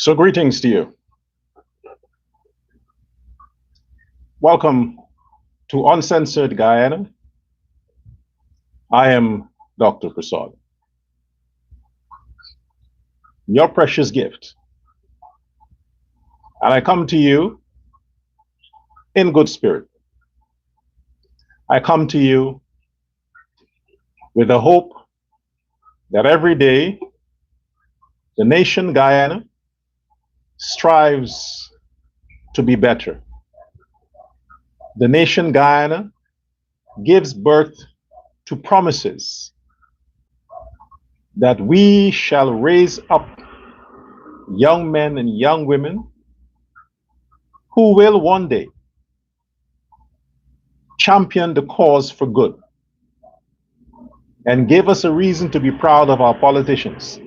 So greetings to you. Welcome to Uncensored Guyana. I am Dr. Prasad, your precious gift. And I come to you in good spirit. I come to you with the hope that every day the nation Guyana strives to be better. The nation Guyana gives birth to promises that we shall raise up young men and young women who will one day champion the cause for good and give us a reason to be proud of our politicians.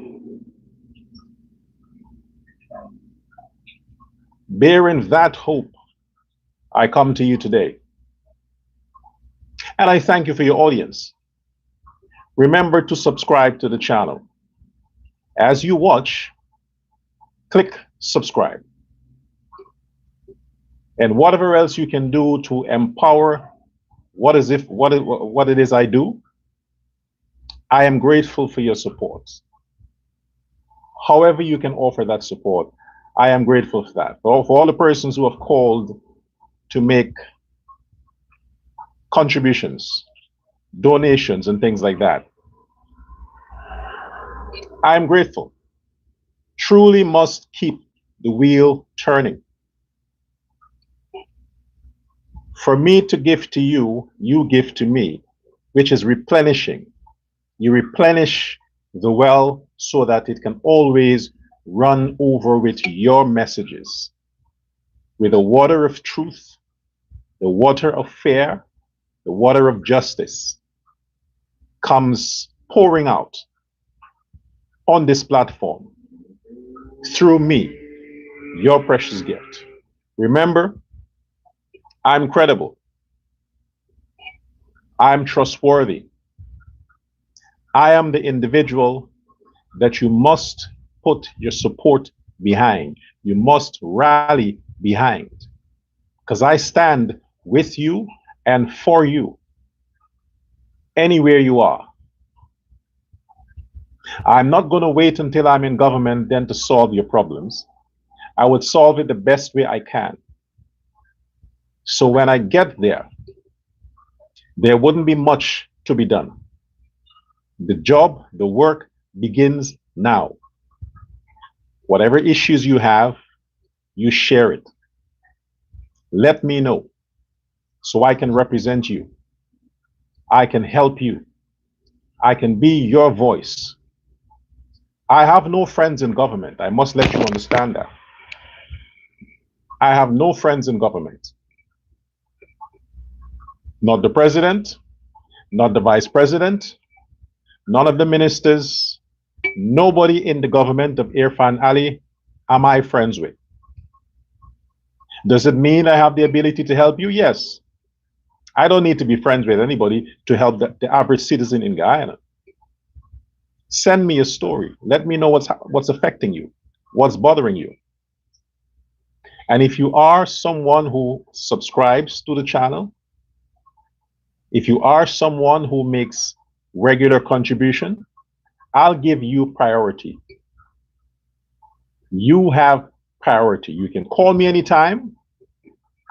Bearing that hope, I come to you today. And I thank you for your audience. Remember to subscribe to the channel. As you watch, click subscribe. And whatever else you can do to empower what it is I do, I am grateful for your support. However you can offer that support, I am grateful for that. For all the persons who have called to make contributions, donations, and things like that, I am grateful. Truly must keep the wheel turning. For me to give to you, you give to me, which is replenishing. You replenish the well so that it can always run over with your messages, with the water of truth, the water of fair, the water of justice comes pouring out on this platform through me, your precious gift. Remember, I'm credible. I'm trustworthy. I am the individual that you must put your support behind. You must rally behind. Because I stand with you and for you anywhere you are. I'm not going to wait until I'm in government then to solve your problems. I would solve it the best way I can. So when I get there, there wouldn't be much to be done. The job, the work begins now. Whatever issues you have, you share it. Let me know so I can represent you. I can help you. I can be your voice. I have no friends in government. I must let you understand that. I have no friends in government. Not the president, not the vice president, none of the ministers, nobody in the government of Irfan Ali am I friends with. Does it mean I have the ability to help you? Yes. I don't need to be friends with anybody to help the average citizen in Guyana. Send me a story. Let me know what's affecting you, what's bothering you. And if you are someone who subscribes to the channel, if you are someone who makes regular contribution, I'll give you priority. You have priority. You can call me anytime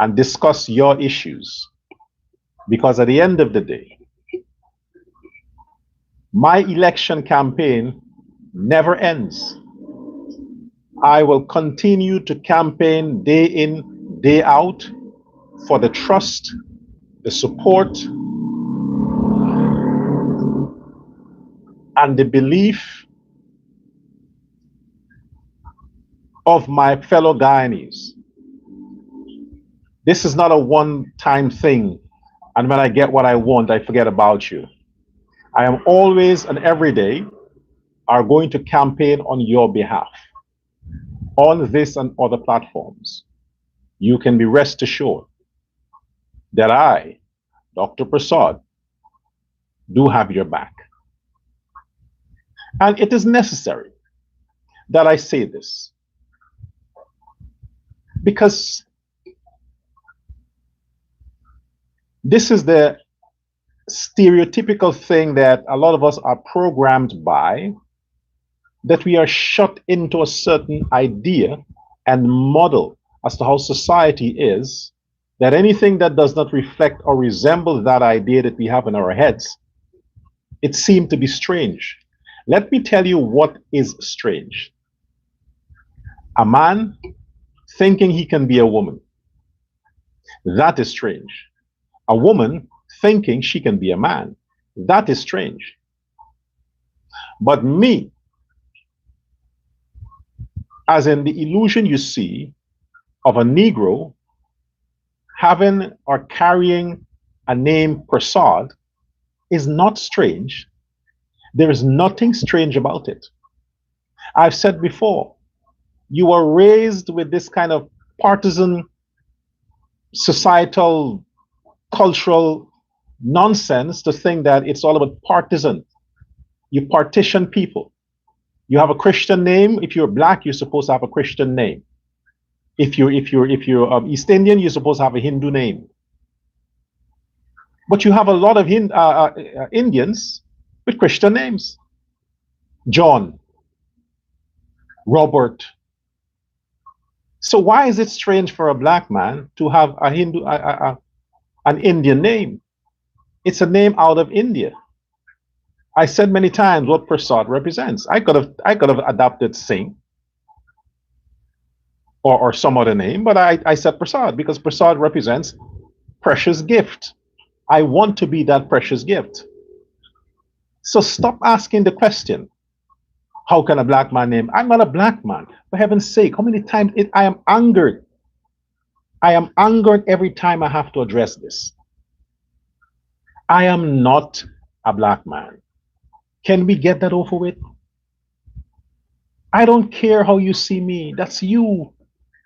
and discuss your issues. Because at the end of the day, my election campaign never ends. I will continue to campaign day in, day out for the trust, the support, and the belief of my fellow Guyanese. This is not a one-time thing, and when I get what I want, I forget about you. I am always and every day are going to campaign on your behalf on this and other platforms. You can be rest assured that I, Dr. Prasad, do have your back. And it is necessary that I say this. Because this is the stereotypical thing that a lot of us are programmed by, that we are shut into a certain idea and model as to how society is, that anything that does not reflect or resemble that idea that we have in our heads, it seemed to be strange. Let me tell you what is strange. A man thinking he can be a woman. That is strange. A woman thinking she can be a man. That is strange. But me, as in the illusion you see of a Negro having or carrying a name Prasad, is not strange. There is nothing strange about it. I've said before, you are raised with this kind of partisan, societal, cultural nonsense to think that it's all about partisan. You partition people. You have a Christian name. If you're black, you're supposed to have a Christian name. If you're East Indian, you're supposed to have a Hindu name. But you have a lot of Indians with Christian names: John, Robert. So why is it strange for a black man to have a an Indian name? It's a name out of India. I said many times what Prasad represents. I could have adopted Singh or some other name, but I said Prasad because Prasad represents precious gift. I want to be that precious gift. So stop asking the question, how can a black man name? I'm not a black man. For heaven's sake, how many times I am angered? I am angered every time I have to address this. I am not a black man. Can we get that over with? I don't care how you see me. That's you.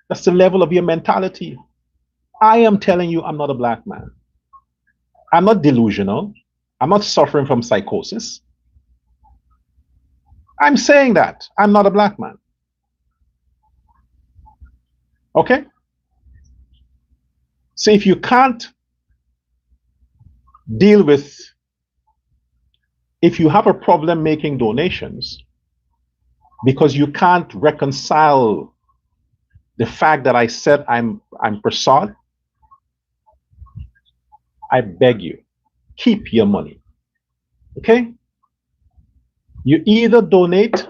That's the level of your mentality. I am telling you I'm not a black man. I'm not delusional. I'm not suffering from psychosis. I'm saying that I'm not a black man. Okay? So if you can't deal with, if you have a problem making donations because you can't reconcile the fact that I said I'm Prasad, I beg you, keep your money. Okay? You either donate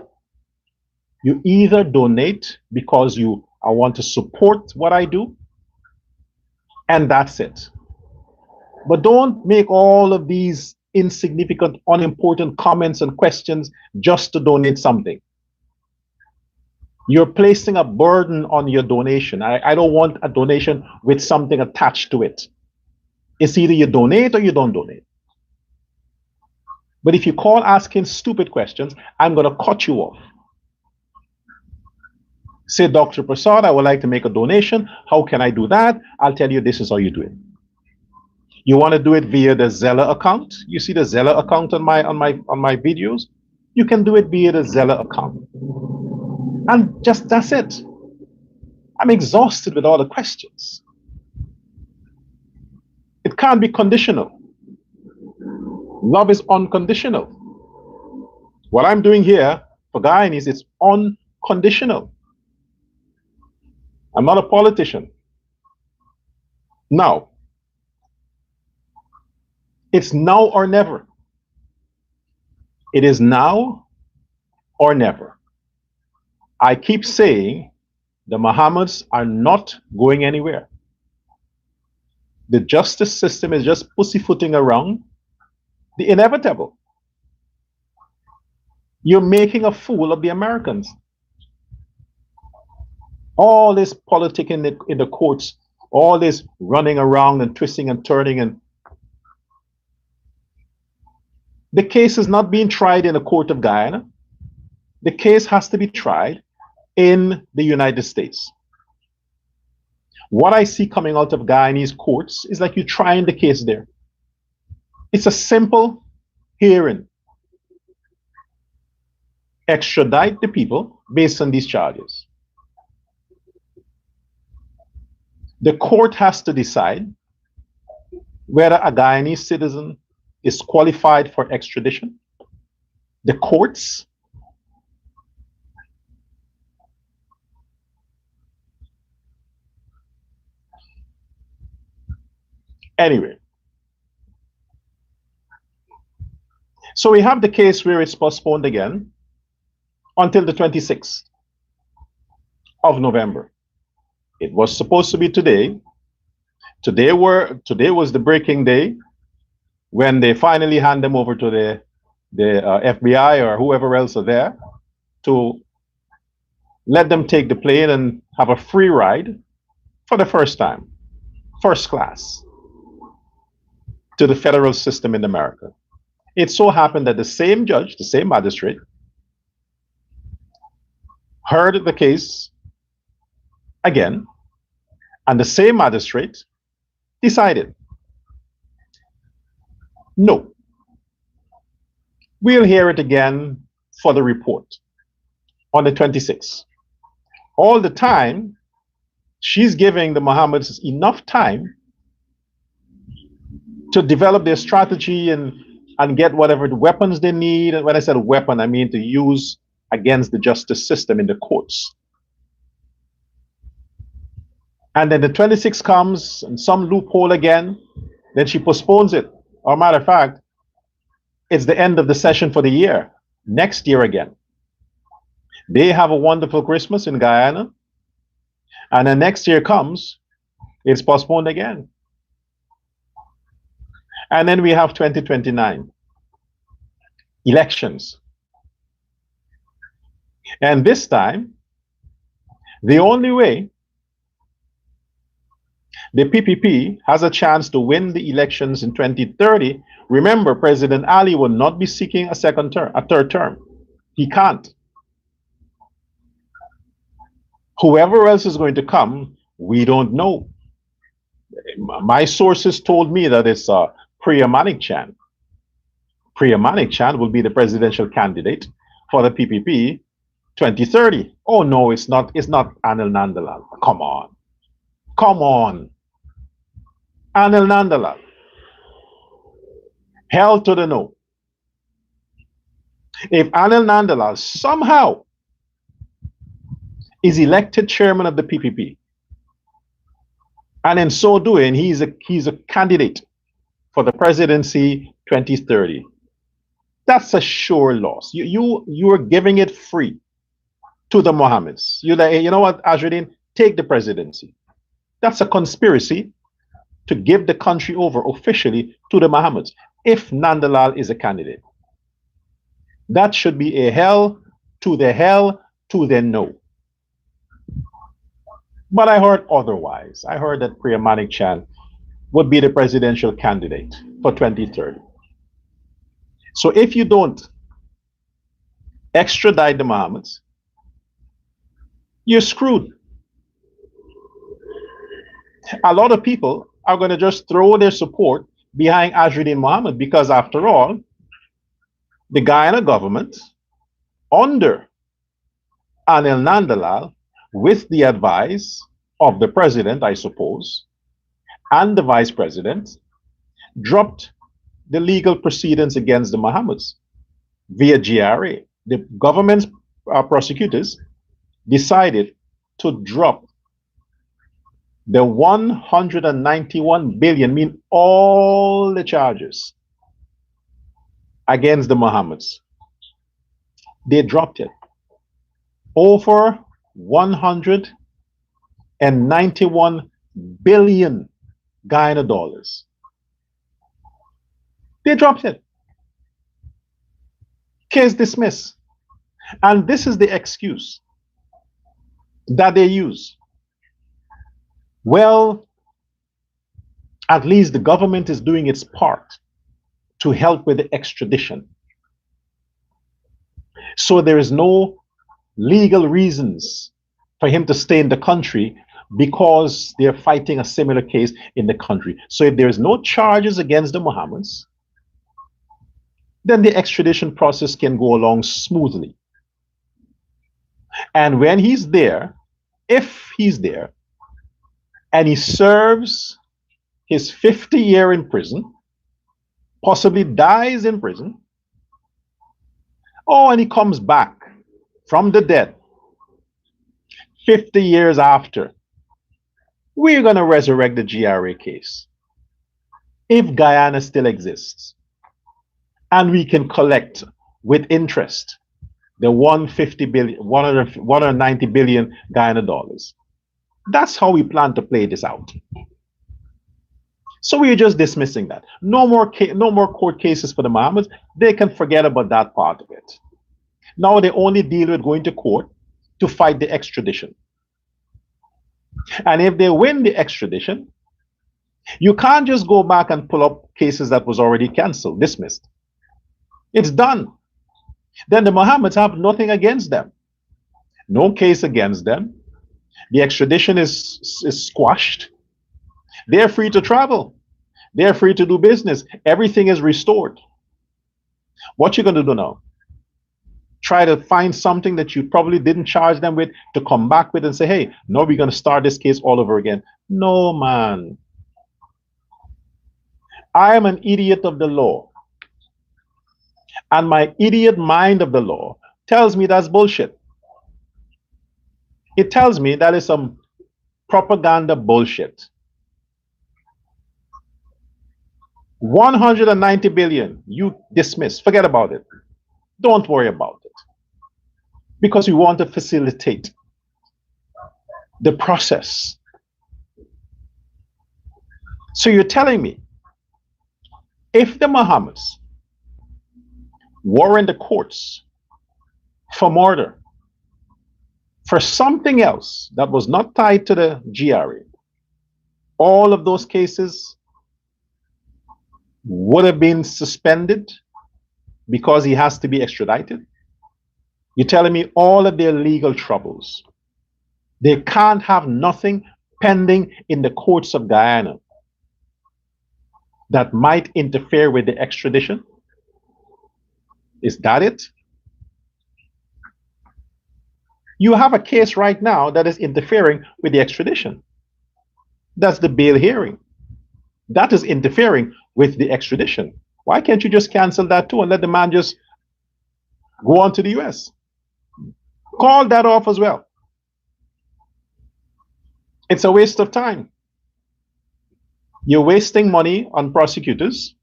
because I want to support what I do, and that's it. But don't make all of these insignificant, unimportant comments and questions just to donate something. You're placing a burden on your donation. I don't want a donation with something attached to it. It's either you donate or you don't donate. But if you call asking stupid questions, I'm going to cut you off. Say, Dr. Prasad, I would like to make a donation. How can I do that? I'll tell you, this is how you do it. You want to do it via the Zella account? You see the Zella account on my videos? You can do it via the Zella account. And just that's it. I'm exhausted with all the questions. It can't be conditional. Love is unconditional. What I'm doing here for Guyanese, it's unconditional. I'm not a politician. Now, it's now or never. It is now or never. I keep saying the Mohammeds are not going anywhere. The justice system is just pussyfooting around the inevitable. You're making a fool of the Americans. All this politicking in the courts, all this running around and twisting and turning, and the case is not being tried in the court of Guyana. The case has to be tried in the United States. What I see coming out of Guyanese courts is like you're trying the case there. It's a simple hearing. Extradite the people based on these charges. The court has to decide whether a Guyanese citizen is qualified for extradition. The courts. Anyway, so we have the case where it's postponed again until the 26th of November. It was supposed to be today. Today was the breaking day when they finally hand them over to the FBI or whoever else are there to let them take the plane and have a free ride for the first time, first class, to the federal system in America. It so happened that the same judge, the same magistrate, heard the case again, and the same magistrate decided, no, we'll hear it again for the report on the 26th. All the time, she's giving the Mohammeds enough time to develop their strategy and get whatever the weapons they need. And when I said weapon, I mean to use against the justice system in the courts. And then the 26th comes and some loophole again, then she postpones it. Or matter of fact, it's the end of the session for the year, next year again. They have a wonderful Christmas in Guyana, and then next year comes, it's postponed again. And then we have 2029 elections. And this time, the only way the PPP has a chance to win the elections in 2030, remember, President Ali will not be seeking a third term. He can't. Whoever else is going to come, we don't know. My sources told me that it's Priya Manikchand. Priya Manikchand will be the presidential candidate for the PPP 2030. Oh no, it's not Anil Nandalal. Come on. Come on. Anil Nandalal. Hell to the no. If Anil Nandalal somehow is elected chairman of the PPP, and in so doing, he's a candidate for the presidency 2030. That's a sure loss. You are giving it free to the Mohammeds. You're like, hey, you know what, Azruddin, take the presidency. That's a conspiracy to give the country over officially to the Mohammeds if Nandalal is a candidate. That should be a hell to the no. But I heard otherwise. I heard that Priya Manikchand would be the presidential candidate for 2030. So if you don't extradite the Mohammeds, you're screwed. A lot of people are going to just throw their support behind Azruddin Mohammed because, after all, the Guyana government, under Anil Nandalal, with the advice of the president, I suppose, and the vice president, dropped the legal proceedings against the Mohammeds via GRA. The government's prosecutors decided to drop the 191 billion, mean all the charges against the Mohammeds. They dropped it. Over 191 billion Guyana dollars. They dropped it. Case dismissed. And this is the excuse that they use. Well, at least the government is doing its part to help with the extradition. So there is no legal reasons for him to stay in the country because they're fighting a similar case in the country. So if there's no charges against the Mohammeds, then the extradition process can go along smoothly. And when he's there, if he's there, and he serves his 50 year in prison, possibly dies in prison, oh, and he comes back from the dead 50 years after, we're going to resurrect the GRA case. If Guyana still exists, and we can collect with interest the 150 billion, 190 billion Guyana dollars. That's how we plan to play this out. So we're just dismissing that. No more court cases for the Mohammeds. They can forget about that part of it. Now they only deal with going to court to fight the extradition. And if they win the extradition, you can't just go back and pull up cases that was already canceled, dismissed. It's done. Then the Mohammeds have nothing against them. No case against them. The extradition is squashed. They're free to travel. They're free to do business. Everything is restored. What you going to do now? Try to find something that you probably didn't charge them with to come back with and say, hey, no, we're going to start this case all over again. No, man. I am an idiot of the law. And my idiot mind of the law tells me that's bullshit. It tells me that is some propaganda bullshit. 190 billion, you dismiss. Forget about it. Don't worry about it. Because we want to facilitate the process. So you're telling me, if the Mohammeds were in the courts for murder, for something else that was not tied to the GRA, all of those cases would have been suspended because he has to be extradited? You're telling me all of their legal troubles, they can't have nothing pending in the courts of Guyana that might interfere with the extradition? Is that it? You have a case right now that is interfering with the extradition. That's the bail hearing. That is interfering with the extradition. Why can't you just cancel that too and let the man just go on to the US? Call that off as well. It's a waste of time. You're wasting money on prosecutors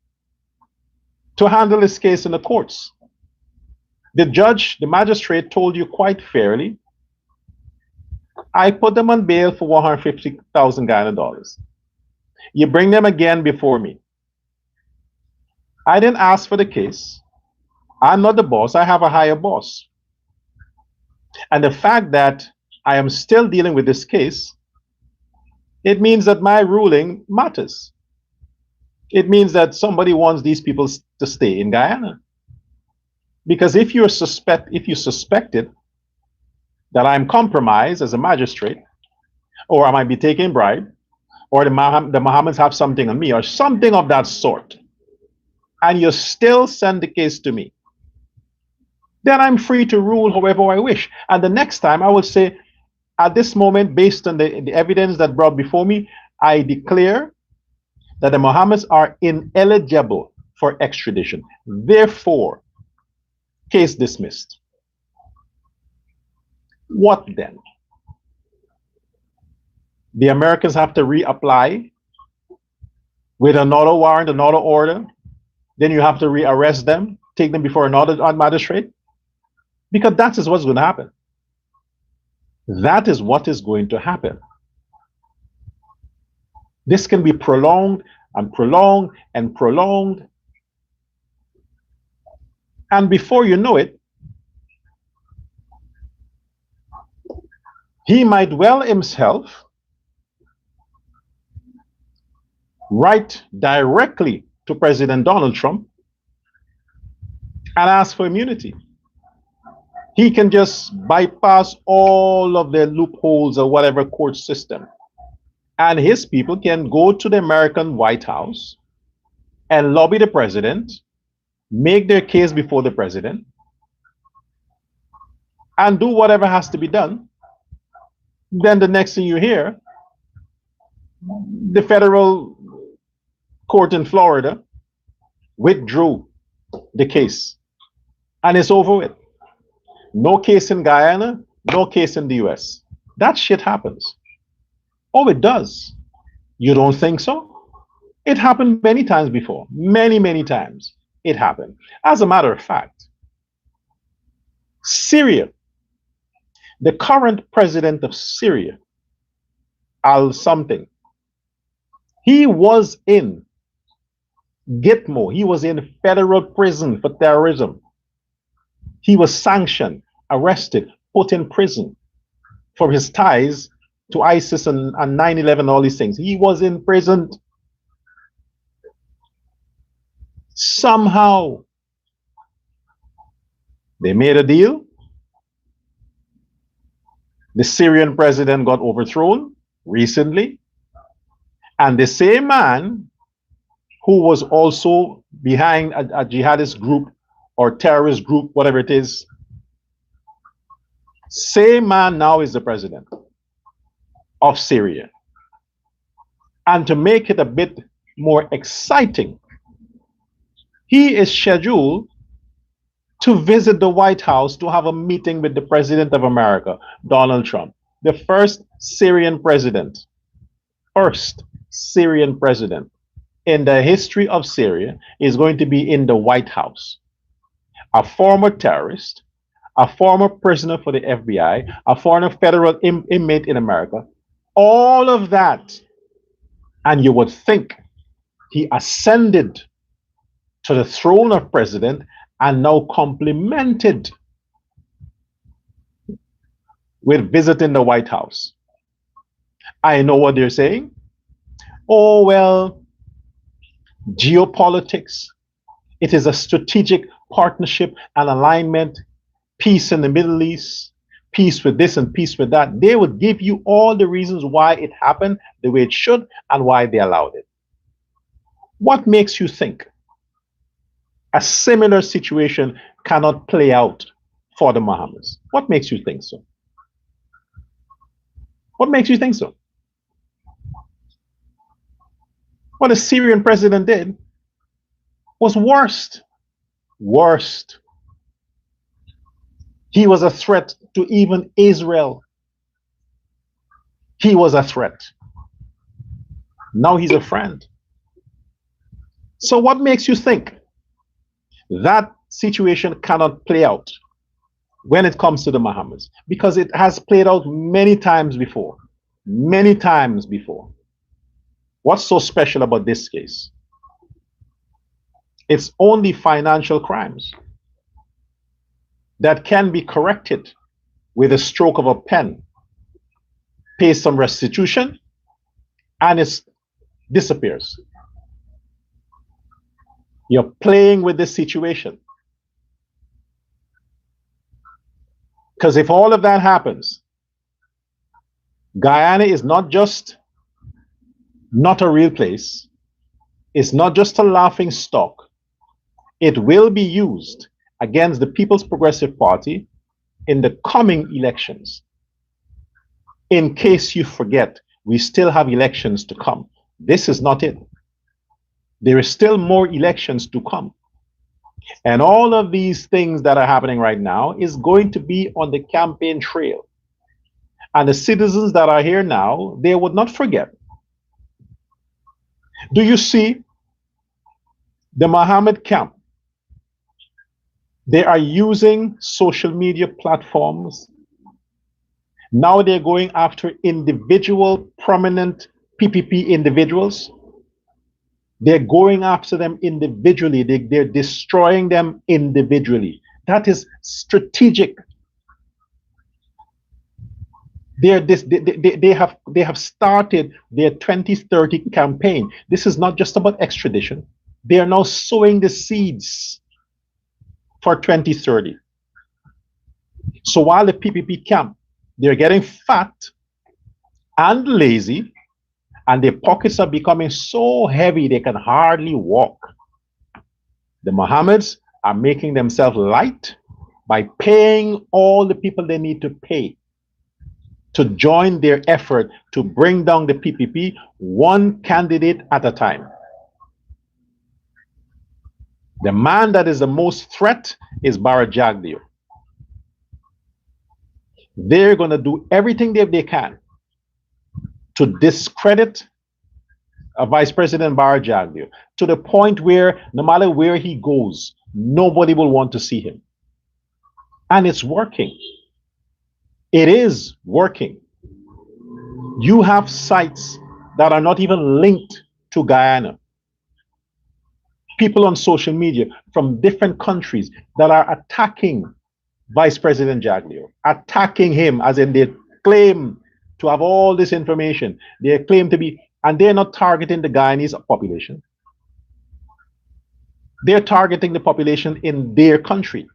to handle this case in the courts. The judge, the magistrate told you quite fairly, I put them on bail for 150,000 Guyana dollars. You bring them again before me. I didn't ask for the case. I'm not the boss. I have a higher boss. And the fact that I am still dealing with this case, it means that my ruling matters. It means that somebody wants these people to stay in Guyana. Because if you suspected that I'm compromised as a magistrate, or I might be taking bribe, or the Mohammeds have something on me, or something of that sort, and you still send the case to me, then I'm free to rule however I wish. And the next time I will say, at this moment, based on the evidence that brought before me, I declare that the Mohammeds are ineligible for extradition. Therefore, case dismissed. What then? The Americans have to reapply with another warrant, another order. Then you have to rearrest them, take them before another magistrate. Because that is what's going to happen. That is what is going to happen. This can be prolonged and prolonged and prolonged. And before you know it, he might well himself write directly to President Donald Trump and ask for immunity. He can just bypass all of the loopholes or whatever court system. And his people can go to the American White House and lobby the president, make their case before the president, and do whatever has to be done. Then the next thing you hear, The federal court in Florida withdrew the case, and it's over with. No case in Guyana, no case in the US. That shit happens. Oh, it does. You don't think so? It happened many times before. Many, many times it happened. As a matter of fact, Syria, the current president of Syria, Al something, he was in Gitmo, he was in federal prison for terrorism. He was sanctioned, arrested, put in prison for his ties to ISIS and 9/11, all these things. He was in prison. Somehow they made a deal. The Syrian president got overthrown recently, and the same man who was also behind a jihadist group or terrorist group, whatever it is, same man now is the president of Syria. And to make it a bit more exciting, he is scheduled to visit the White House to have a meeting with the President of America, Donald Trump, the first Syrian president in the history of Syria is going to be in the White House. A former terrorist, a former prisoner for the FBI, a former federal inmate in America, all of that. And you would think he ascended to the throne of president and now complimented with visiting the White House. I know what they're saying. Oh, well, geopolitics. It is a strategic partnership and alignment, peace in the Middle East, peace with this and peace with that. They would give you all the reasons why it happened the way it should and why they allowed it. What makes you think a similar situation cannot play out for the Mohammeds? What makes you think so? What makes you think so? What the Syrian president did was worst. Worst. He was a threat to even Israel. He was a threat. Now he's a friend. So what makes you think that situation cannot play out when it comes to the Mohammeds? Because it has played out many times before. Many times before. What's so special about this case? It's only financial crimes that can be corrected with a stroke of a pen. Pay some restitution and it disappears. You're playing with this situation. Because if all of that happens, Guyana is not just not a real place. It's not just a laughing stock. It will be used against the People's Progressive Party in the coming elections. In case you forget, we still have elections to come. This is not it. There is still more elections to come. And all of these things that are happening right now is going to be on the campaign trail. And the citizens that are here now, they would not forget. Do you see the Mohammed camp? They are using social media platforms. Now they're going after individual prominent PPP individuals. They're going after them individually. They're destroying them individually. That is strategic. They have started their 2030 campaign. This is not just about extradition. They are now sowing the seeds for 2030. So while the PPP camp, they're getting fat and lazy, and their pockets are becoming so heavy they can hardly walk. The Mohammeds are making themselves light by paying all the people they need to pay to join their effort to bring down the PPP one candidate at a time. The man that is the most threat is Barra Jagdeo. They're going to do everything they can to discredit Vice President Barra Jagdeo to the point where no matter where he goes, nobody will want to see him. And it's working. It is working. You have sites that are not even linked to Guyana. People on social media from different countries that are attacking Vice President Jagdeo, attacking him as in they claim to have all this information. They claim to be, and they're not targeting the Guyanese population. They're targeting the population in their country.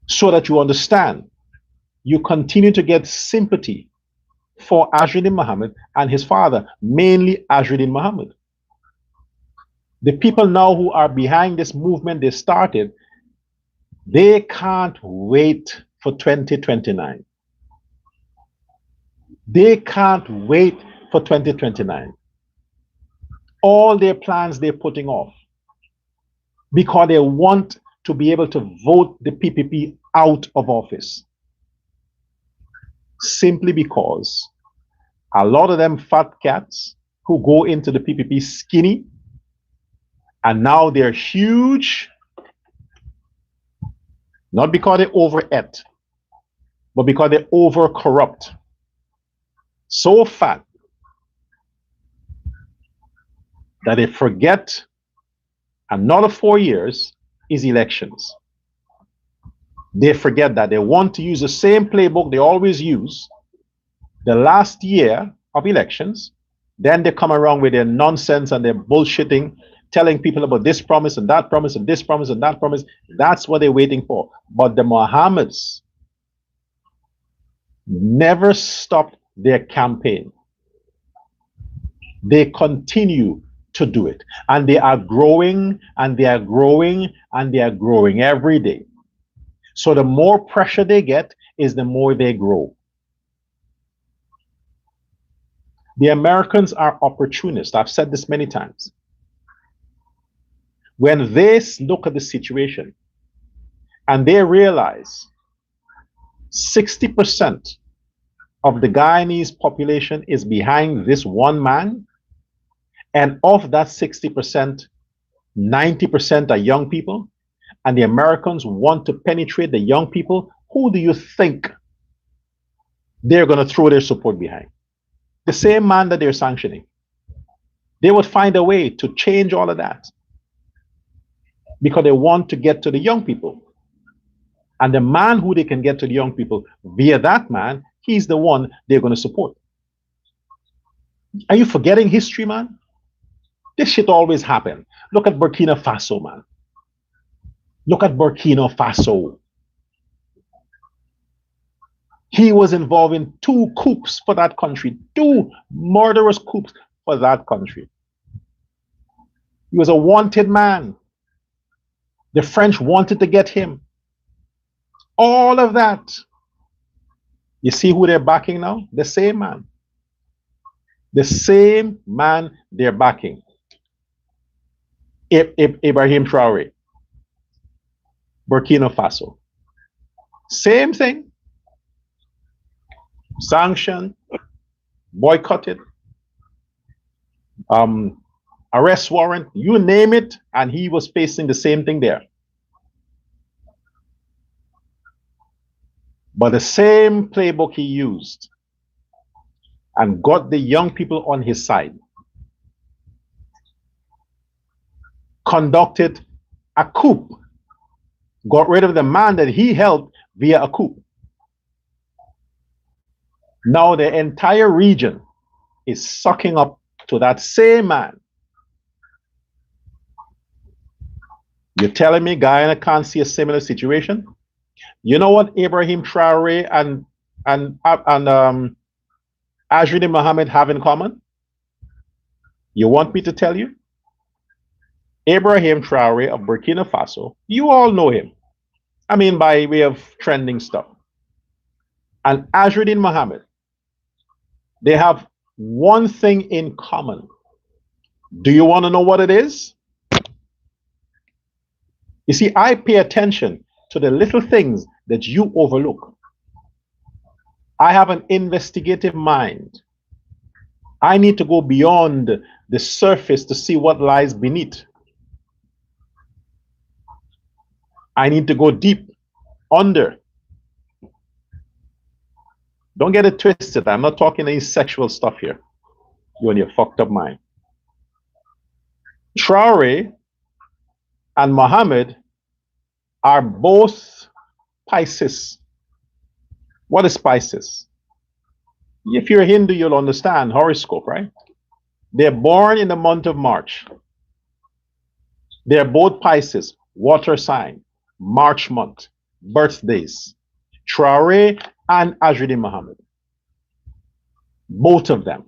So that you understand, you continue to get sympathy for Azzuddin Mohammed and his father, mainly Azzuddin Mohammed. The people now who are behind this movement they started, they can't wait for 2029. They can't wait for 2029. All their plans they're putting off because they want to be able to vote the PPP out of office. Simply because a lot of them fat cats who go into the PPP skinny and now they're huge, not because they overate, but because they over corrupt. So fat that they forget another 4 years is elections. They forget that they want to use the same playbook they always use the last year of elections. Then they come around with their nonsense and their bullshitting, telling people about this promise and that promise and this promise and that promise. That's what they're waiting for. But the Mohammeds never stopped their campaign. They continue to do it. And they are growing and they are growing and they are growing every day. So the more pressure they get is the more they grow. The Americans are opportunists. I've said this many times. When they look at the situation and they realize 60% of the Guyanese population is behind this one man, and of that 60%, 90% are young people, and the Americans want to penetrate the young people, who do you think they're going to throw their support behind? The same man that they're sanctioning. They would find a way to change all of that because they want to get to the young people. And the man who they can get to the young people via that man, he's the one they're going to support. Are you forgetting history, man? This shit always happened. Look at Burkina Faso, man. Look at Burkina Faso. He was involved in 2 coups for that country, 2 murderous coups for that country. He was a wanted man. The French wanted to get him. All of that. You see who they're backing now? The same man. The same man they're backing. Ibrahim Traore. Burkina Faso. Same thing. Sanctioned, boycotted, arrest warrant, you name it, and he was facing the same thing there. But the same playbook he used and got the young people on his side, conducted a coup, got rid of the man that he helped via a coup. Now the entire region is sucking up to that same man. You're telling me Guyana can't see a similar situation? You know what Ibrahim Traore and Azzuddin Mohammed have in common? You want me to tell you? Ibrahim Traore of Burkina Faso, you all know him. I mean, by way of trending stuff. and Azruddin Mohammed, they have one thing in common. Do you want to know what it is? You see, I pay attention to the little things that you overlook. I have an investigative mind. I need to go beyond the surface to see what lies beneath. I need to go deep under. Don't get it twisted. I'm not talking any sexual stuff here. You and your fucked up mind. Traore and Mohammed are both Pisces. What is Pisces? If you're a Hindu, you'll understand horoscope, right? They're born in the month of March. They're both Pisces, water sign, March month, birthdays. Traore and Azruddin Mohammed. Both of them.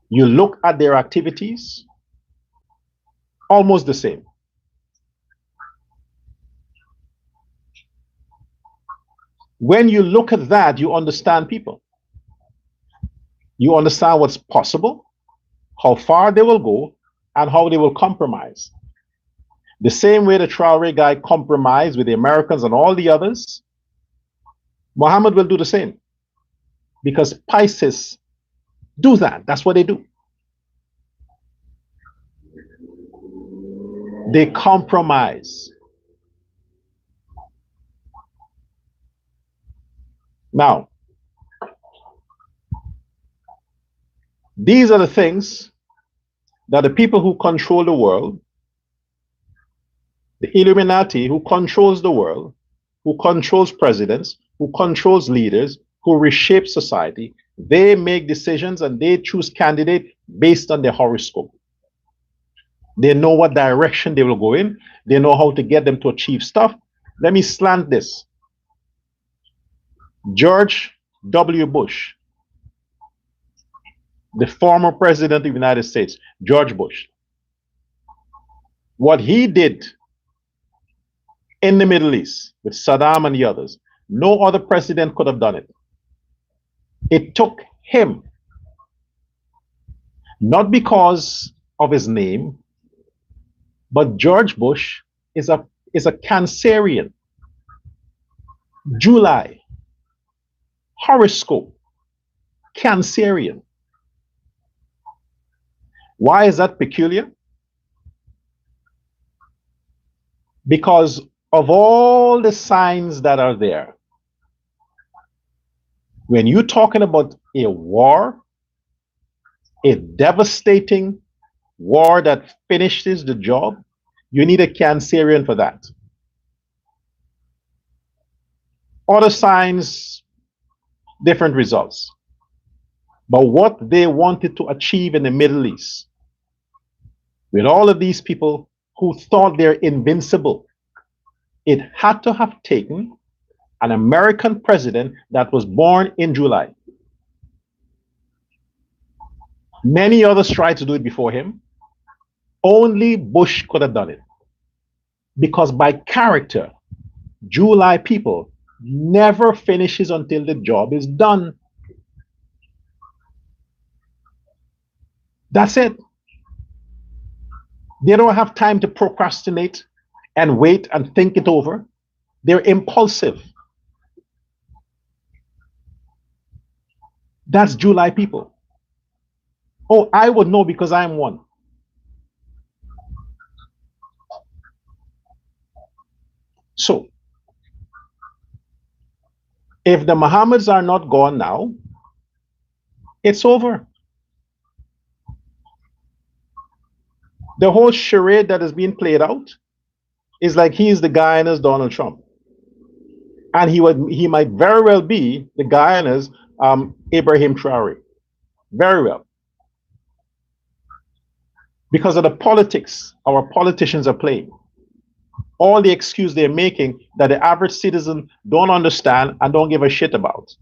You look at their activities, almost the same. When you look at that, you understand people. You understand what's possible, how far they will go, and how they will compromise. The same way the Traore guy compromised with the Americans and all the others, Mohammed will do the same. Because Pisces do that. That's what they do. They compromise. Now, these are the things that the people who control the world, the Illuminati who controls the world, who controls presidents, who controls leaders, who reshape society, they make decisions and they choose candidates based on their horoscope. They know what direction they will go in. They know how to get them to achieve stuff. Let me slant this. George W. Bush, the former president of the United States, George Bush, what he did in the Middle East with Saddam and the others, no other president could have done it. It took him, not because of his name, but George Bush is a Cancerian. July, horoscope, Cancerian. Why is that peculiar? Because of all the signs that are there, when you're talking about a war, a devastating war that finishes the job, you need a Cancerian for that. Other signs, different results. But what they wanted to achieve in the Middle East, with all of these people who thought they're invincible, it had to have taken an American president that was born in July. Many others tried to do it before him. Only Bush could have done it. Because by character, July people never finishes until the job is done. That's it. They don't have time to procrastinate and wait and think it over. They're impulsive. That's July people. Oh, I would know because I'm one. So, if the Mohammeds are not gone now, it's over. The whole charade that is being played out is like he's the Guyana's Donald Trump. And he might very well be the Guyana's Ibrahim Traore. Very well. Because of the politics our politicians are playing. All the excuse they're making that the average citizen don't understand and don't give a shit about.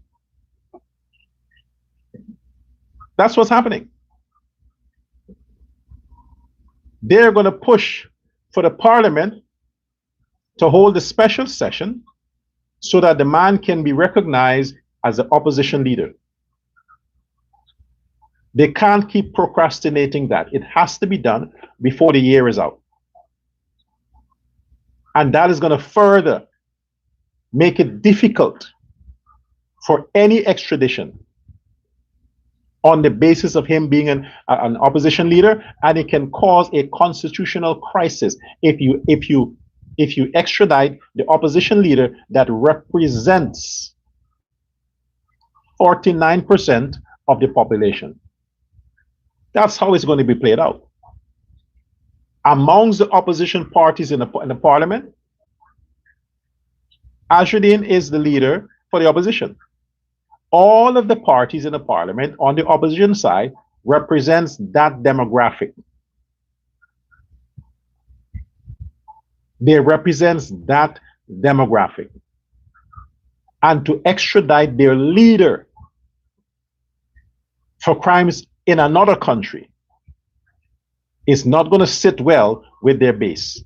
That's what's happening. They're going to push for the parliament to hold a special session so that the man can be recognized as the opposition leader. They can't keep procrastinating that. It has to be done before the year is out. And that is going to further make it difficult for any extradition on the basis of him being an opposition leader, and it can cause a constitutional crisis if you extradite the opposition leader that represents 49% of the population. That's how it's going to be played out. Amongst the opposition parties in the parliament, Ashradin is the leader for the opposition. All of the parties in the parliament on the opposition side represents that demographic. They represent that demographic. And to extradite their leader for crimes in another country is not going to sit well with their base.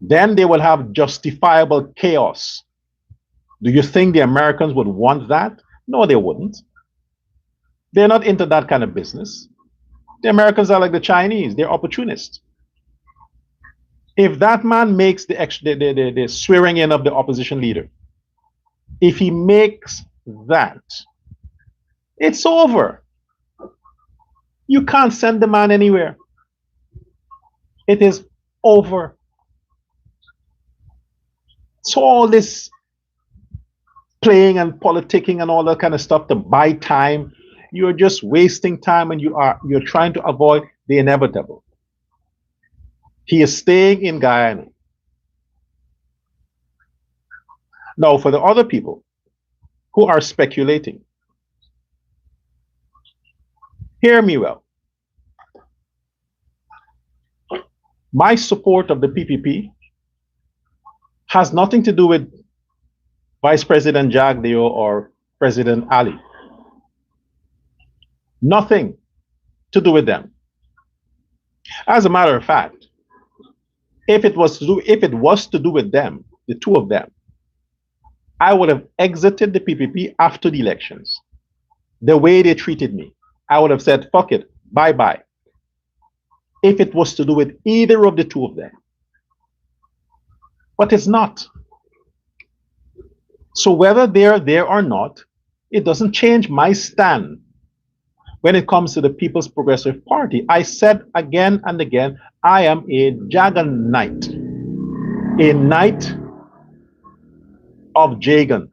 Then they will have justifiable chaos. Do you think the Americans would want that? No, they wouldn't. They're not into that kind of business. The Americans are like the Chinese. They're opportunists. If that man makes the swearing in of the opposition leader, if he makes that, it's over. You can't send the man anywhere. It is over. So all this playing and politicking and all that kind of stuff to buy time, you're just wasting time, and you're trying to avoid the inevitable. He is staying in Guyana. Now, for the other people who are speculating, hear me well. My support of the PPP has nothing to do with Vice President Jagdeo or President Ali. Nothing to do with them. As a matter of fact, if it was to do with them, the two of them, I would have exited the PPP after the elections. The way they treated me, I would have said, fuck it, bye-bye. If it was to do with either of the two of them. But it's not. So whether they're there or not, it doesn't change my stand when it comes to the People's Progressive Party. I said again and again, I am a Jagan knight, a knight of Jagan.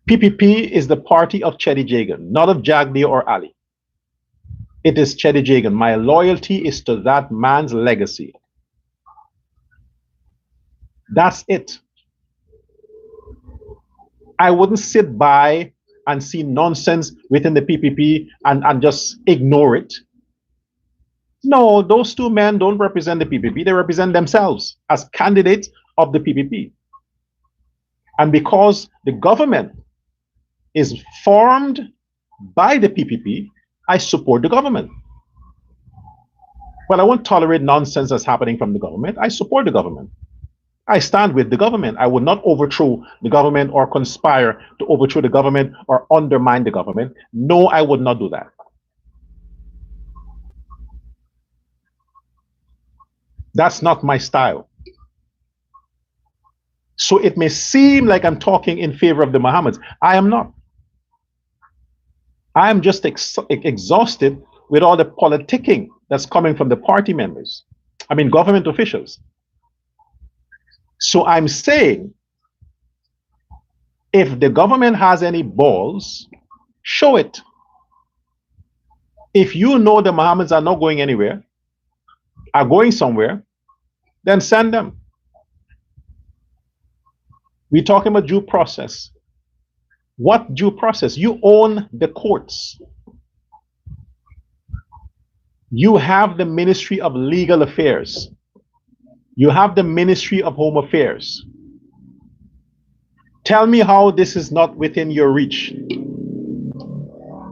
PPP is the party of Chedi Jagan, not of Jagdeo or Ali. It is Chedi Jagan. My loyalty is to that man's legacy. That's it. I wouldn't sit by and see nonsense within the PPP and just ignore it. No, those two men don't represent the PPP. They represent themselves as candidates of the PPP. And because the government is formed by the PPP, I support the government. But I won't tolerate nonsense that's happening from the government. I support the government. I stand with the government. I would not overthrow the government or conspire to overthrow the government or undermine the government. No, I would not do that. That's not my style. So it may seem like I'm talking in favor of the Mohammeds. I am not. I am just exhausted with all the politicking that's coming from the party members. I mean, government officials. So I'm saying, if the government has any balls, show it. If you know the Mohammeds are not going anywhere, are going somewhere, then send them. We're talking about due process. What due process? You own the courts. You have the Ministry of Legal Affairs. You have the Ministry of Home Affairs. Tell me how this is not within your reach.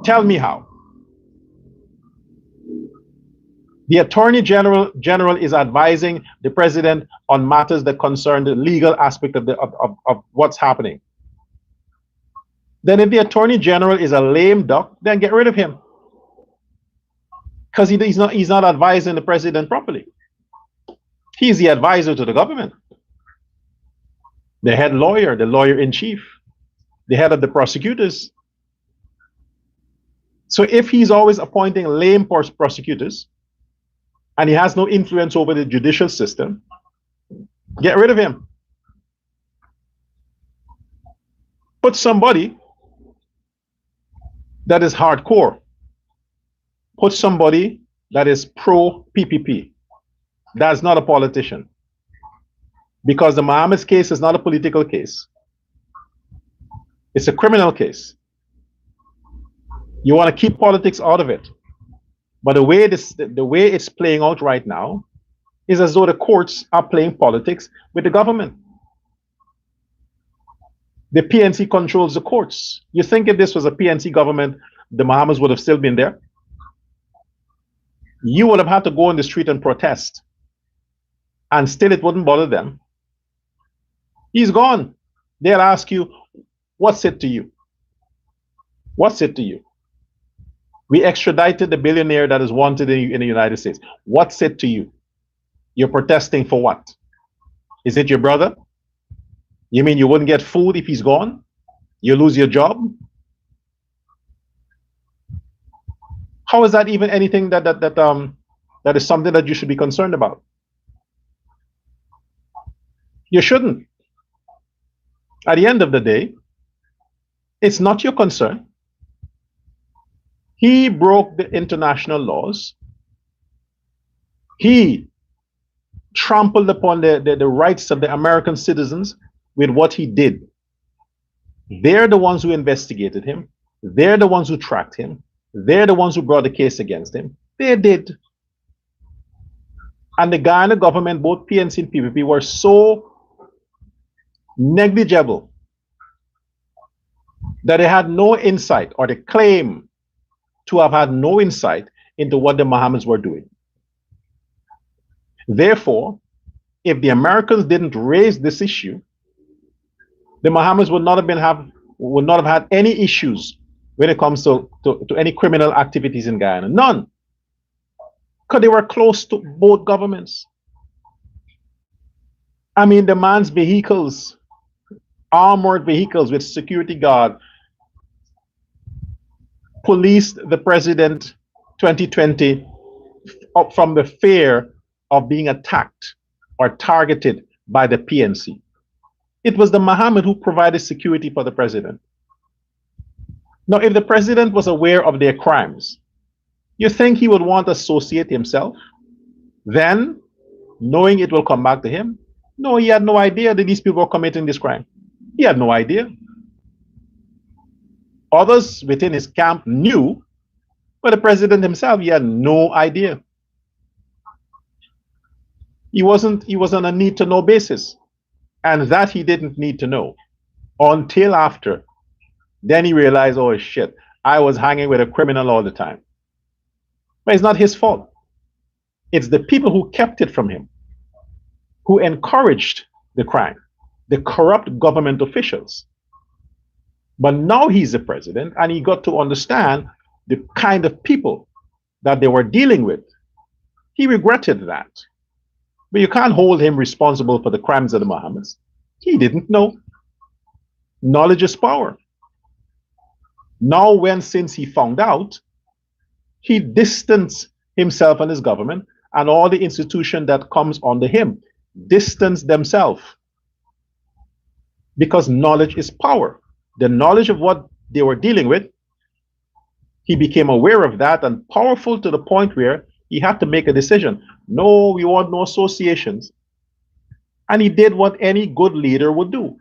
Tell me how. The Attorney General is advising the president on matters that concern the legal aspect of what's happening. Then if the Attorney General is a lame duck, then get rid of him. Because he's not advising the president properly. He's the advisor to the government. The head lawyer, the lawyer in chief, the head of the prosecutors. So if he's always appointing lame prosecutors and he has no influence over the judicial system, get rid of him. Put somebody that is hardcore. Put somebody that is pro PPP. That's not a politician. Because the Mohammed's case is not a political case. It's a criminal case. You want to keep politics out of it. But the way it's playing out right now is as though the courts are playing politics with the government. The PNC controls the courts. You think if this was a PNC government, the Mohammeds would have still been there? You would have had to go on the street and protest. And still it wouldn't bother them. He's gone. They'll ask you, what's it to you? What's it to you? We extradited the billionaire that is wanted in the United States. What's it to you? You're protesting for what? Is it your brother? You mean you wouldn't get food if he's gone? You lose your job? How is that even anything that is something that you should be concerned about? You shouldn't. At the end of the day, it's not your concern. He broke the international laws. He trampled upon the rights of the American citizens with what he did. They're the ones who investigated him. They're the ones who tracked him. They're the ones who brought the case against him. They did. And the Guyana government, both PNC and PPP, were so negligible that they had no insight, or they claim to have had no insight into what the Mohammeds were doing. Therefore, if the Americans didn't raise this issue, the Mohammeds would not have had any issues when it comes to any criminal activities in Guyana. None. Because they were close to both governments. I mean, the man's vehicles, armored vehicles with security guard, policed the president 2020 up from the fear of being attacked or targeted by the PNC. It was the Mohammed who provided security for the president. Now, if the president was aware of their crimes, you think he would want to associate himself? Then, knowing it will come back to him? No, he had no idea that these people were committing this crime. He had no idea. Others within his camp knew, but the president himself, he had no idea. He was on a need to know basis. And that he didn't need to know until after. Then he realized, oh shit, I was hanging with a criminal all the time. But it's not his fault. It's the people who kept it from him, who encouraged the crime, the corrupt government officials. But now he's the president and he got to understand the kind of people that they were dealing with. He regretted that. But you can't hold him responsible for the crimes of the Mohammeds. He didn't know. Knowledge is power. Now, since he found out, he distanced himself and his government and all the institution that comes under him, distanced themselves. Because knowledge is power. The knowledge of what they were dealing with, he became aware of that and powerful to the point where he had to make a decision. No, we want no associations. And he did what any good leader would do.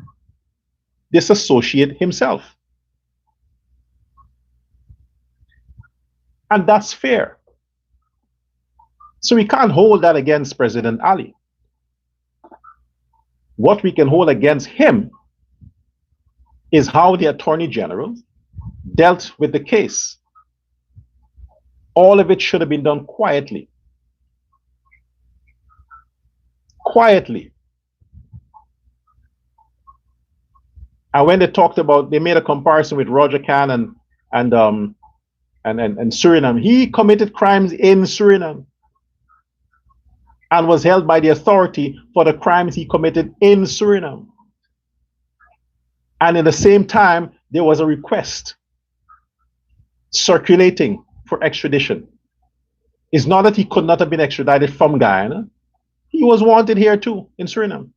Disassociate himself. And that's fair. So we can't hold that against President Ali. What we can hold against him is how the Attorney General dealt with the case. All of it should have been done quietly. quietly. And when they talked about, they made a comparison with Roger Khan and Suriname. He committed crimes in Suriname and was held by the authority for the crimes he committed in Suriname. And at the same time, there was a request circulating for extradition. It's not that he could not have been extradited from Guyana. He was wanted here too, in Suriname.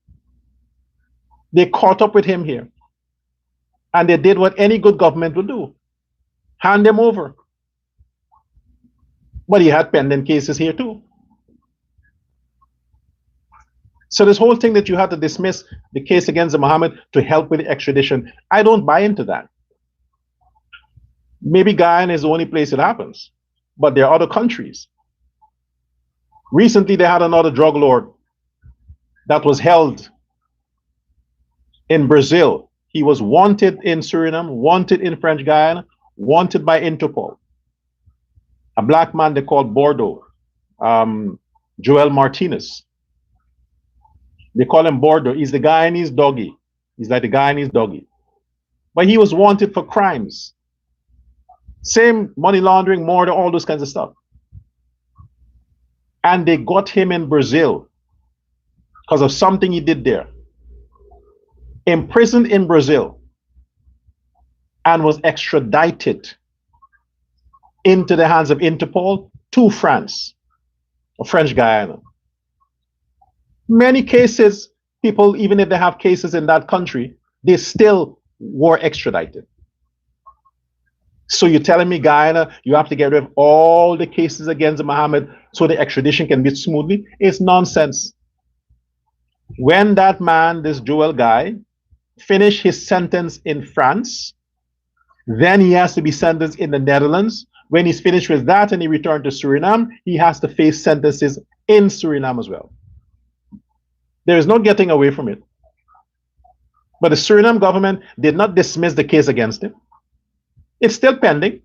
They caught up with him here. And they did what any good government would do. Hand him over. But he had pending cases here too. So this whole thing that you had to dismiss the case against Mohammed to help with the extradition, I don't buy into that. Maybe Guyana is the only place it happens, but there are other countries. Recently, they had another drug lord that was held in Brazil. He was wanted in Suriname, wanted in French Guyana, wanted by Interpol. A black man they called Bordeaux, Joel Martinez. They call him Bordeaux. He's the Guyanese doggy. He's like the Guyanese doggy. But he was wanted for crimes. Same money laundering, murder, all those kinds of stuff. And they got him in Brazil because of something he did there. Imprisoned in Brazil and was extradited into the hands of Interpol to France, or French Guyana. Many cases, people, even if they have cases in that country, they still were extradited. So you're telling me, Guyana, you have to get rid of all the cases against Mohammed so the extradition can be smoothly? It's nonsense. When that man, this Joel guy, finished his sentence in France, then he has to be sentenced in the Netherlands. When he's finished with that and he returned to Suriname, he has to face sentences in Suriname as well. There is no getting away from it. But the Suriname government did not dismiss the case against him. It's still pending,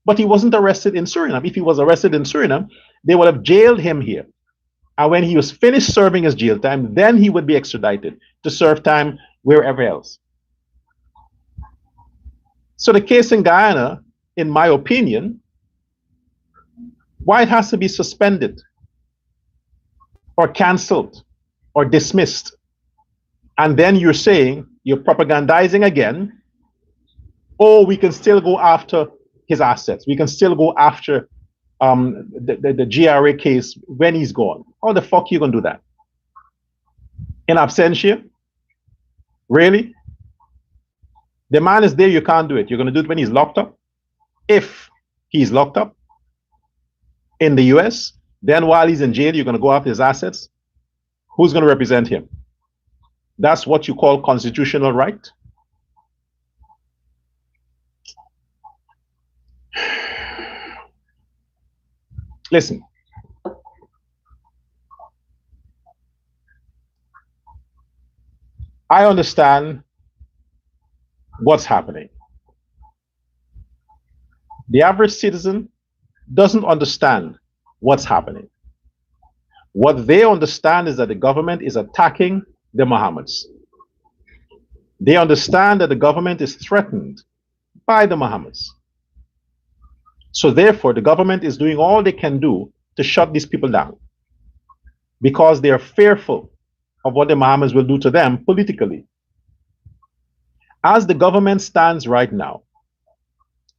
but he wasn't arrested in Suriname. If he was arrested in Suriname, they would have jailed him here. And when he was finished serving his jail time, then he would be extradited to serve time wherever else. So the case in Guyana, in my opinion, why it has to be suspended or canceled or dismissed, and then you're saying, you're propagandizing again, oh, we can still go after his assets. We can still go after the GRA case when he's gone. How the fuck you gonna do that? In absentia? Really? The man is there, you can't do it. You're gonna do it when he's locked up? If he's locked up in the US, then while he's in jail, you're gonna go after his assets? Who's gonna represent him? That's what you call constitutional right? Listen, I understand what's happening. The average citizen doesn't understand what's happening. What they understand is that the government is attacking the Mohammeds. They understand that the government is threatened by the Mohammeds. So therefore, the government is doing all they can do to shut these people down because they are fearful of what the Mohammeds will do to them politically. As the government stands right now,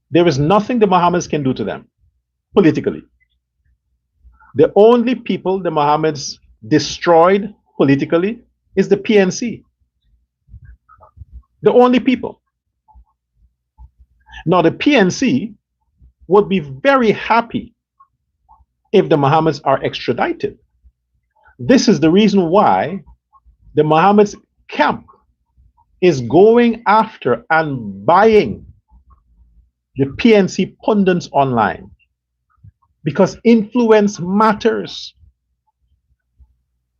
there is nothing the Mohammeds can do to them politically. The only people the Mohammeds destroyed politically is the PNC. The only people. Now, the PNC would be very happy if the Mohammeds are extradited. This is the reason why the Mohammeds camp is going after and buying the PNC pundits online, because influence matters.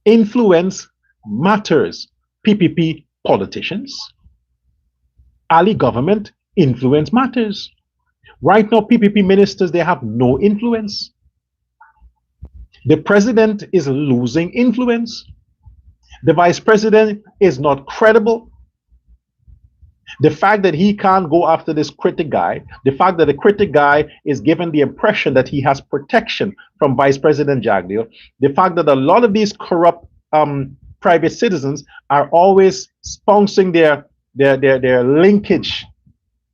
Influence matters. PPP politicians, Ali government, influence matters. Right now, PPP ministers, they have no influence. The president is losing influence. The vice president is not credible. The fact that he can't go after this critic guy, the fact that the critic guy is given the impression that he has protection from Vice President Jagdeo, the fact that a lot of these corrupt private citizens are always sponsoring their linkage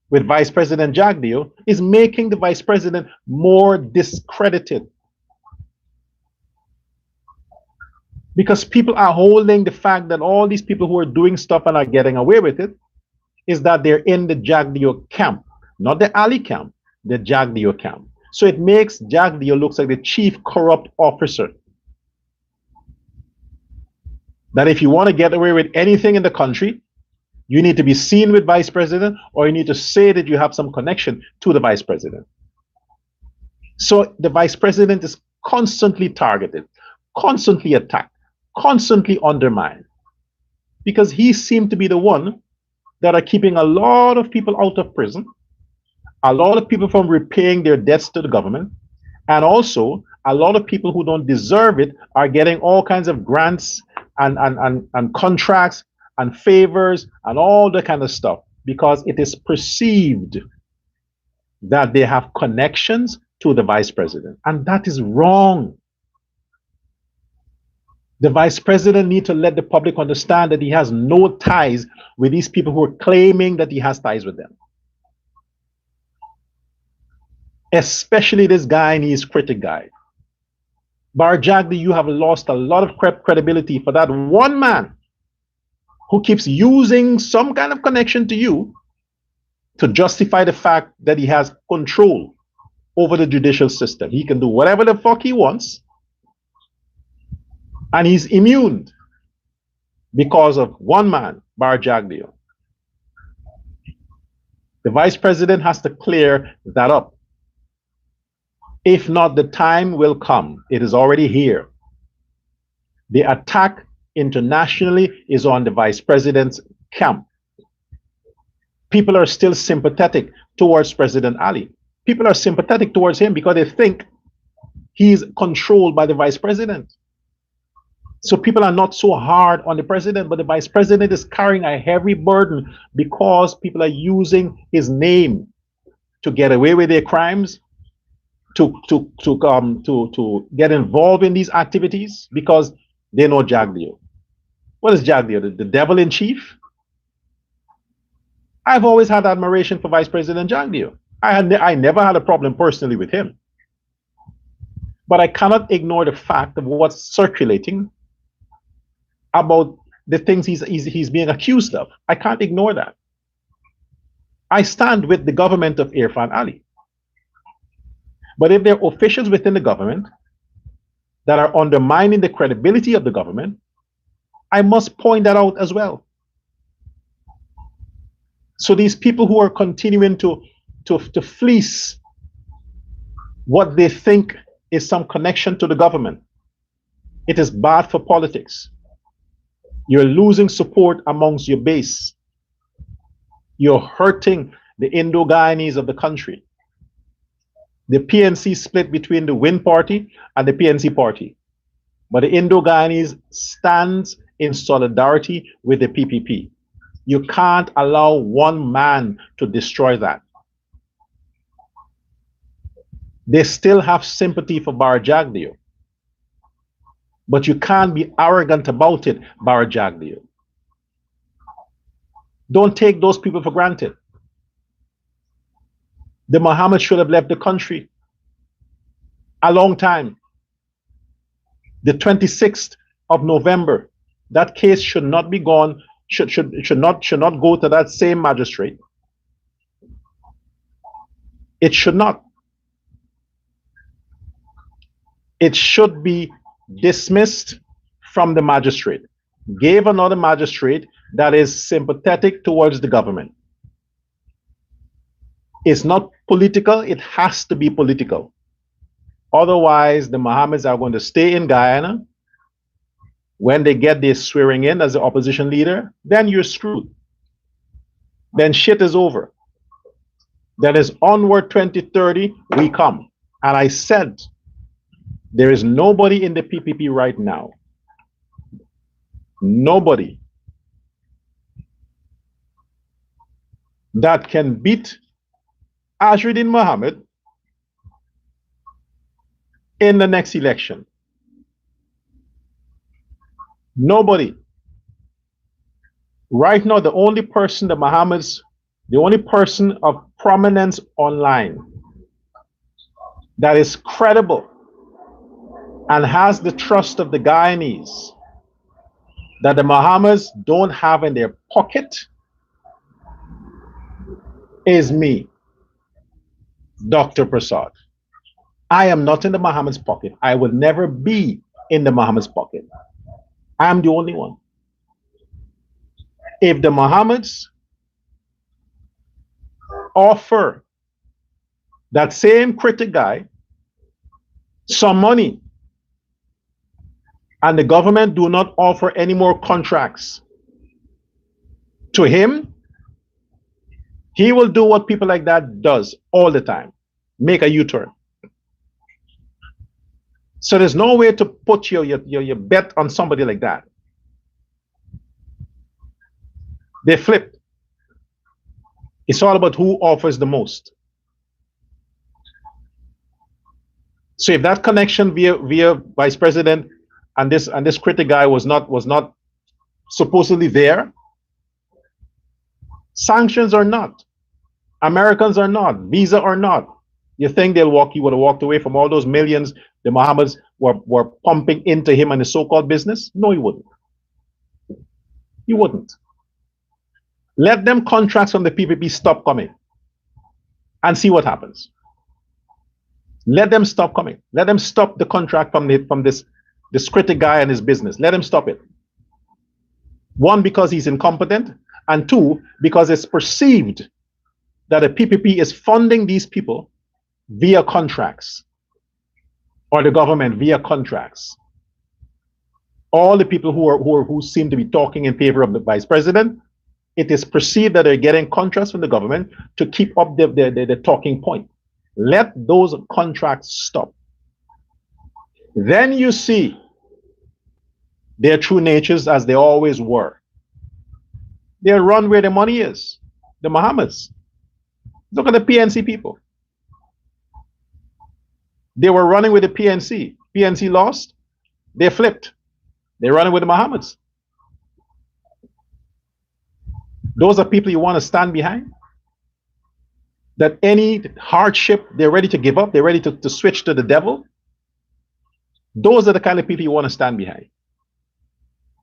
with Vice President Jagdeo is making the vice president more discredited. Because people are holding the fact that all these people who are doing stuff and are getting away with it is that they're in the Jagdeo camp, not the Ali camp, the Jagdeo camp. So it makes Jagdeo looks like the chief corrupt officer. That if you want to get away with anything in the country, you need to be seen with vice president, or you need to say that you have some connection to the vice president. So the vice president is constantly targeted, constantly attacked, constantly undermined, because he seemed to be the one that are keeping a lot of people out of prison, a lot of people from repaying their debts to the government, and also a lot of people who don't deserve it are getting all kinds of grants and contracts and favors and all that kind of stuff because it is perceived that they have connections to the vice president, and that is wrong. The vice president needs to let the public understand that he has no ties with these people who are claiming that he has ties with them. Especially this guy and his critic guy. Bar Jagdeo, you have lost a lot of credibility for that one man who keeps using some kind of connection to you to justify the fact that he has control over the judicial system. He can do whatever the fuck he wants, and he's immune because of one man, Bar Jagdeo. The vice president has to clear that up. If not, the time will come. It is already here. The attack internationally is on the vice president's camp. People are still sympathetic towards President Ali. People are sympathetic towards him because they think he's controlled by the vice president. So people are not so hard on the president, but the vice president is carrying a heavy burden because people are using his name to get away with their crimes, to get involved in these activities because they know Jagdeo. What is Jagdeo? The devil in chief? I've always had admiration for Vice President Jagdeo. I never had a problem personally with him. But I cannot ignore the fact of what's circulating about the things he's being accused of. I can't ignore that. I stand with the government of Irfan Ali. But if there are officials within the government that are undermining the credibility of the government, I must point that out as well. So these people who are continuing to fleece what they think is some connection to the government, it is bad for politics. You're losing support amongst your base. You're hurting the Indo-Guyanese of the country. The PNC split between the Win Party and the PNC Party. But the Indo-Guyanese stands in solidarity with the PPP. You can't allow one man to destroy that. They still have sympathy for Bar Jagdeo. But you can't be arrogant about it, Bar Jagdeo. Don't take those people for granted. The Mohammed should have left the country a long time. The 26th of November, that case should not be gone, should not go to that same magistrate. It should not. It should be dismissed from the magistrate, gave another magistrate that is sympathetic towards the government. It's not political, it has to be political. Otherwise, the Mohammeds are going to stay in Guyana. When they get their swearing in as the opposition leader, then you're screwed. Then shit is over. That is onward 2030, we come. And I said, there is nobody in the PPP right now nobody that can beat Ashruddin Mohammed in the next election. Nobody. Right now, the only person of prominence online that is credible and has the trust of the Guyanese that the Mohammeds don't have in their pocket is me, Dr. Prasad. I am not in the Mohammed's pocket. I will never be in the Mohammed's pocket. I am the only one. If the Mohammeds offer that same critic guy some money and the government do not offer any more contracts to him, he will do what people like that does all the time, make a U-turn. So there's no way to put your bet on somebody like that. They flip. It's all about who offers the most. So if that connection via vice president and this critic guy was not supposedly there, sanctions are not, Americans are not, visa are not. You think he would have walked away from all those millions the Mohammeds were pumping into him and his so-called business? No, he wouldn't. He wouldn't. Let them contracts from the PPP stop coming and see what happens. Let them stop coming. Let them stop the contract from this critic guy and his business. Let him stop it. One, because he's incompetent, and two, because it's perceived that the PPP is funding these people via contracts, or the government via contracts. All the people who seem to be talking in favor of the vice president, it is perceived that they're getting contracts from the government to keep up the talking point. Let those contracts stop. Then you see their true natures as they always were. They'll run where the money is. The Mohammeds. Look at the PNC people. They were running with the PNC. PNC lost. They flipped. They're running with the Mohammeds. Those are people you want to stand behind. That any hardship, they're ready to give up. They're ready to switch to the devil. Those are the kind of people you want to stand behind.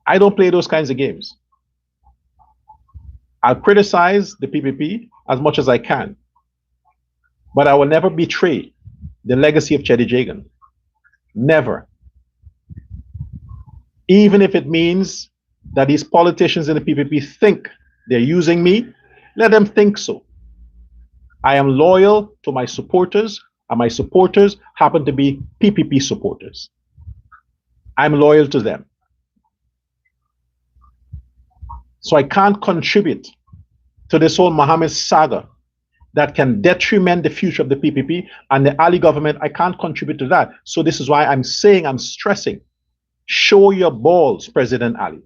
I don't play those kinds of games. I'll criticize the PPP as much as I can, but I will never betray the legacy of Cheddi Jagan. Never. Even if it means that these politicians in the PPP think they're using me, let them think so. I am loyal to my supporters, and my supporters happen to be PPP supporters. I'm loyal to them. So I can't contribute to this whole Mohammed saga that can detriment the future of the PPP and the Ali government. I can't contribute to that. So this is why I'm stressing, show your balls, President Ali.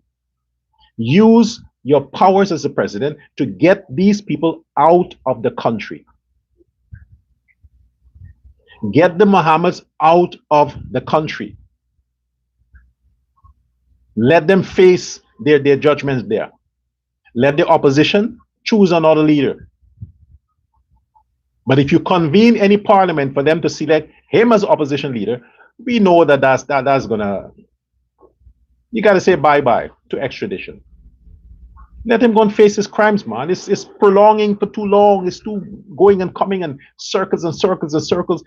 Use your powers as a president to get these people out of the country. Get the Mohammeds out of the country. Let them face their judgments there. Let the opposition choose another leader. But if you convene any parliament for them to select him as opposition leader, we know that that's gonna, you gotta say bye-bye to extradition. Let him go and face his crimes, man. It's prolonging for too long. It's too going and coming and circles and circles and circles.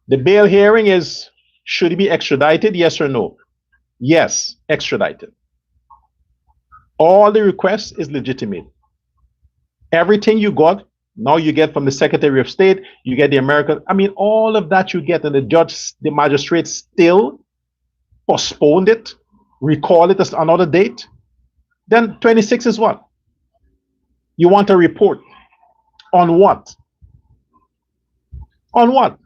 The bail hearing is, should he be extradited, yes or no? Yes, extradited. All the requests is legitimate. Everything you got, now you get from the Secretary of State, you get the American, I mean, all of that you get, and the judge, the magistrate still postponed it, recall it as another date. Then 26 is what? You want a report on what? On what?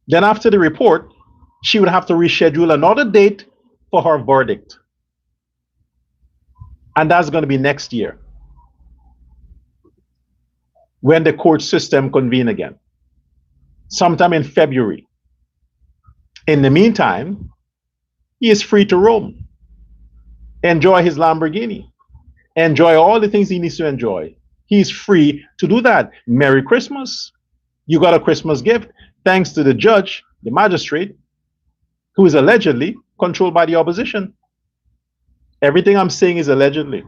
Then after the report, she would have to reschedule another date for her verdict. And that's going to be next year when the court system convene again, sometime in February. In the meantime, he is free to roam, enjoy his Lamborghini, enjoy all the things he needs to enjoy. He's free to do that. Merry Christmas. You got a Christmas gift thanks to the judge, the magistrate, who is allegedly controlled by the opposition. Everything I'm saying is allegedly.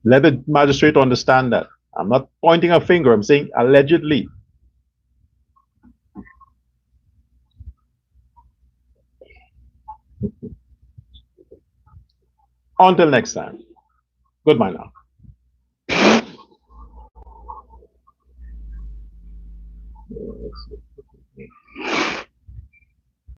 Let the magistrate understand that. I'm not pointing a finger, I'm saying allegedly. Until next time. Goodbye now.